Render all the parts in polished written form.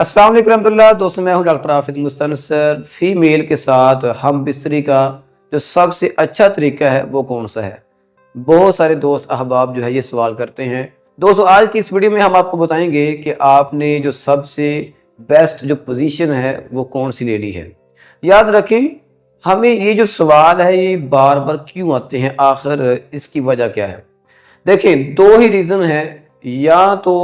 अस्सलाम वालेकुम रहमतुल्लाह। दोस्तों मैं हूं डॉक्टर हाफिज मुस्तनसर। फीमेल के साथ हम बिस्तरी का जो सबसे अच्छा तरीका है वो कौन सा है? बहुत सारे दोस्त अहबाब जो है ये सवाल करते हैं। दोस्तों आज की इस वीडियो में हम आपको बताएंगे कि आपने जो सबसे बेस्ट जो पोजीशन है वो कौन सी ले ली है। याद रखें, हमें ये जो सवाल है ये बार बार क्यों आते हैं, आखिर इसकी वजह क्या है? देखें, दो ही रीज़न है। या तो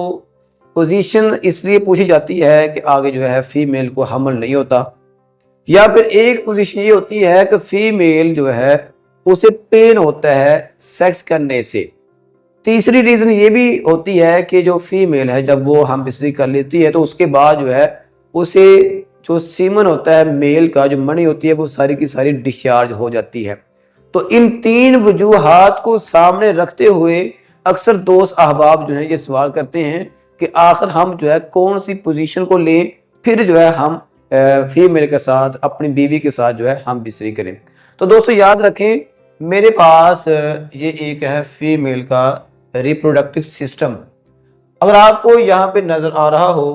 पोजीशन इसलिए पूछी जाती है कि आगे जो है फीमेल को हमल नहीं होता, या फिर एक पोजीशन ये होती है कि फीमेल जो है उसे पेन होता है सेक्स करने से। तीसरी रीजन ये भी होती है कि जो फीमेल है जब वो हम बिस्तरी कर लेती है तो उसके बाद जो है उसे जो सीमन होता है मेल का, जो मनी होती है वो सारी की सारी डिस्चार्ज हो जाती है। तो इन तीन वजूहात को सामने रखते हुए अक्सर दोस्त अहबाब जो है ये सवाल करते हैं कि आखिर हम जो है कौन सी पोजीशन को लें, फिर जो है हम फीमेल के साथ, अपनी बीवी के साथ जो है हम बिस्तरी करें। तो दोस्तों याद रखें, मेरे पास ये एक है फीमेल का रिप्रोडक्टिव सिस्टम। अगर आपको यहाँ पे नज़र आ रहा हो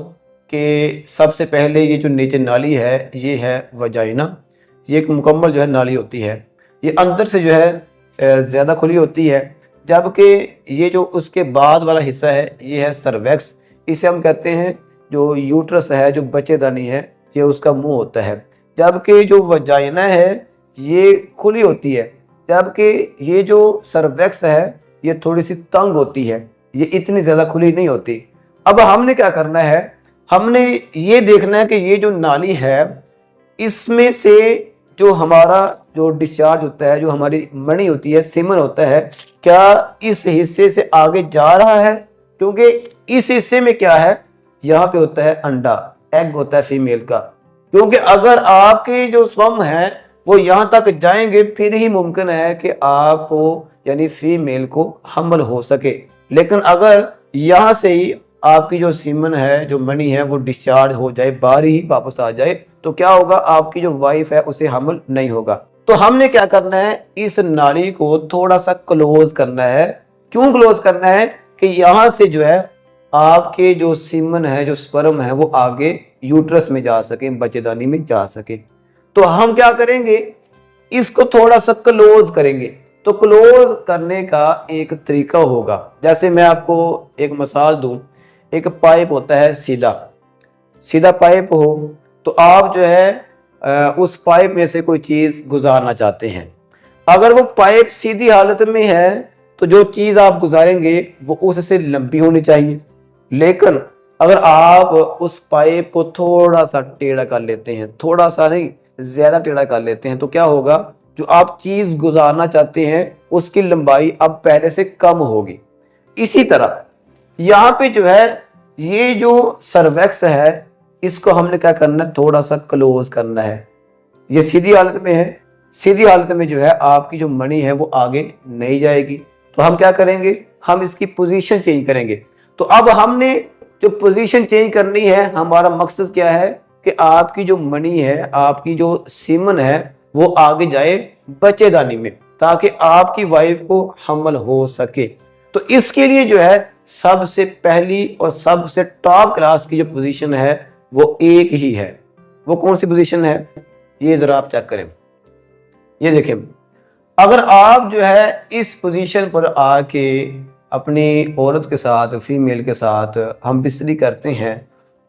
कि सबसे पहले ये जो नीचे नाली है ये है वजाइना। ये एक मुकम्मल जो है नाली होती है, ये अंदर से जो है ज़्यादा खुली होती है, जबकि ये जो उसके बाद वाला हिस्सा है ये है सर्वेक्स। इसे हम कहते हैं जो यूट्रस है, जो बच्चेदानी है, ये उसका मुंह होता है। जबकि जो वजाइना है ये खुली होती है, जबकि ये जो सर्वेक्स है ये थोड़ी सी तंग होती है, ये इतनी ज़्यादा खुली नहीं होती। अब हमने क्या करना है, हमने ये देखना है कि ये जो नाली है इसमें से जो हमारा जो डिस्चार्ज होता है, जो हमारी मनी होती है, सीमन होता है, क्या इस हिस्से से आगे जा रहा है? क्योंकि इस हिस्से में क्या है, यहाँ पे होता है अंडा, एग होता है फीमेल का। क्योंकि अगर आपके जो स्वम है वो यहाँ तक जाएंगे फिर ही मुमकिन है कि आपको यानी फीमेल को हमल हो सके। लेकिन अगर यहाँ से ही आपकी जो सीमन है, जो मनी है, वो डिस्चार्ज हो जाए, बाहर ही वापस आ जाए, तो क्या होगा, आपकी जो वाइफ है उसे हमल नहीं होगा। तो हमने क्या करना है, इस नाली को थोड़ा सा क्लोज करना है। क्यों क्लोज करना है? कि यहाँ से जो है आपके जो सीमन है, जो स्पर्म है, वो आगे यूट्रस में जा सके, बच्चेदानी में जा सके। तो हम क्या करेंगे, इसको थोड़ा सा क्लोज करेंगे। तो क्लोज करने का एक तरीका होगा, जैसे मैं आपको एक मिसाल दूं, एक पाइप होता है, सीधा पाइप हो, तो आप जो है उस पाइप में से कोई चीज गुजारना चाहते हैं। अगर वो पाइप सीधी हालत में है तो जो चीज आप गुजारेंगे वो उससे लंबी होनी चाहिए। लेकिन अगर आप उस पाइप को थोड़ा सा टेढ़ा कर लेते हैं, थोड़ा सा नहीं, ज्यादा टेढ़ा कर लेते हैं, तो क्या होगा, जो आप चीज गुजारना चाहते हैं उसकी लंबाई अब पहले से कम होगी। इसी तरह यहाँ पे जो है ये जो सर्वेक्स है इसको हमने क्या करना है, थोड़ा सा क्लोज करना है। ये सीधी हालत में है, सीधी हालत में जो है आपकी जो मनी है वो आगे नहीं जाएगी। तो हम क्या करेंगे, हम इसकी पोजीशन चेंज करेंगे। तो अब हमने जो पोजीशन चेंज करनी है, हमारा मकसद क्या है कि आपकी जो मनी है, आपकी जो सीमन है, वो आगे जाए बच्चेदानी में, ताकि आपकी वाइफ को हमल हो सके। तो इसके लिए जो है सबसे पहली और सबसे टॉप क्लास की जो पोजीशन है वो एक ही है। वो कौन सी पोजीशन है, ये जरा आप चेक करें। ये देखें, अगर आप जो है इस पोजीशन पर आके अपनी औरत के साथ, फीमेल के साथ हम बिस्तरी करते हैं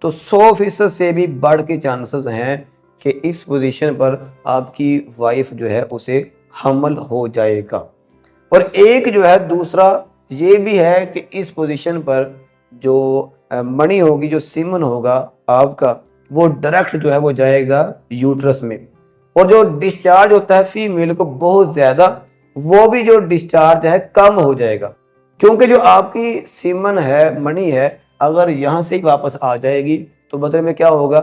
तो 100% से भी बढ़ के चांसेस हैं कि इस पोजीशन पर आपकी वाइफ जो है उसे हमल हो जाएगा। और एक जो है दूसरा ये भी है कि इस पोजीशन पर जो मनी होगी, जो सीमन होगा आपका, वो डायरेक्ट जो है वो जाएगा यूट्रस में। और जो डिस्चार्ज होता है फीमेल को बहुत ज्यादा, वो भी जो डिस्चार्ज है कम हो जाएगा। क्योंकि जो आपकी सीमन है, मनी है, अगर यहाँ से ही वापस आ जाएगी तो बदले में क्या होगा,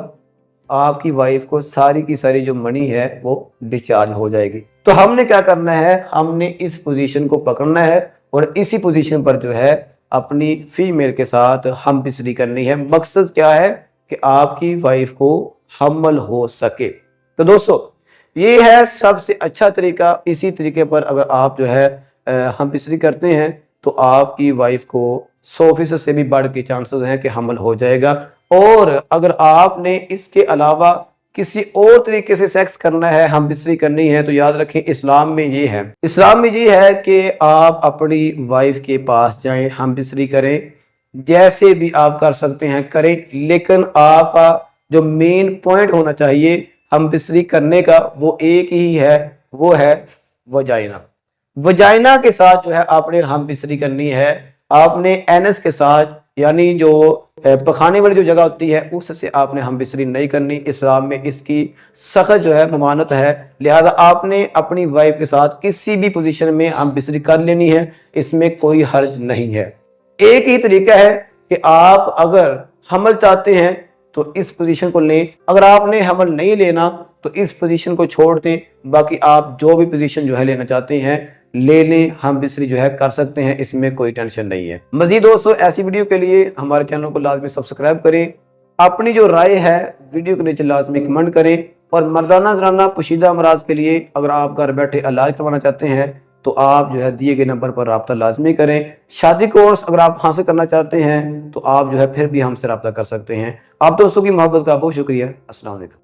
आपकी वाइफ को सारी की सारी जो मनी है वो डिस्चार्ज हो जाएगी। तो हमने क्या करना है, हमने इस पोजीशन को पकड़ना है और इसी पोजीशन पर जो है अपनी फीमेल के साथ हम बिस्तरी करनी है। मकसद क्या है कि आपकी वाइफ को हमल हो सके। तो दोस्तों ये है सबसे अच्छा तरीका। इसी तरीके पर अगर आप जो है हम बिस्तरी करते हैं तो आपकी वाइफ को 100% से भी बढ़ के चांसेस हैं कि हमल हो जाएगा। और अगर आपने इसके अलावा किसी और तरीके से सेक्स करना है, हम बिस्तरी करनी है, तो याद रखें इस्लाम में ये है, इस्लाम में ये है कि आप अपनी वाइफ के पास जाएं, हम बिस्तरी करें, जैसे भी आप कर सकते हैं करें, लेकिन आप जो मेन पॉइंट होना चाहिए हम बिस्तरी करने का वो एक ही है, वो है वजाइना। वजाइना के साथ जो है आपने हम बिस्तरी करनी है। आपने एनस के साथ यानी जो पखाने वाली जो जगह होती है उससे आपने हम बिस्तरी नहीं करनी। इस्लाम में इसकी सख्त जो है ममानत है, लिहाजा आपने अपनी वाइफ के साथ किसी भी पोजीशन में हम बिस्तरी कर लेनी है, इसमें कोई हर्ज नहीं है। एक ही तरीका है कि आप अगर हमल चाहते हैं तो इस पोजीशन को लें, अगर आपने हमल नहीं लेना तो इस पोजीशन को छोड़ दें, बाकी आप जो भी पोजीशन जो है लेना चाहते हैं ले लें, हम बिस्तरी जो है कर सकते हैं, इसमें कोई टेंशन नहीं है। मजीद दोस्तों ऐसी वीडियो के लिए हमारे चैनल को लाजमी सब्सक्राइब करें, अपनी जो राय है वीडियो के नीचे लाजमी कमेंट करें, और मर्दाना ज़राना पोशीदा अमराज के लिए अगर आप घर बैठे इलाज करवाना चाहते हैं तो आप जो है दिए गए नंबर पर रब्ता लाजमी करें। शादी कोर्स अगर आप हासिल करना चाहते हैं तो आप जो है फिर भी हमसे रब्ता कर सकते हैं। आप दोस्तों की मोहब्बत का बहुत शुक्रिया। अस्सलाम वालेकुम।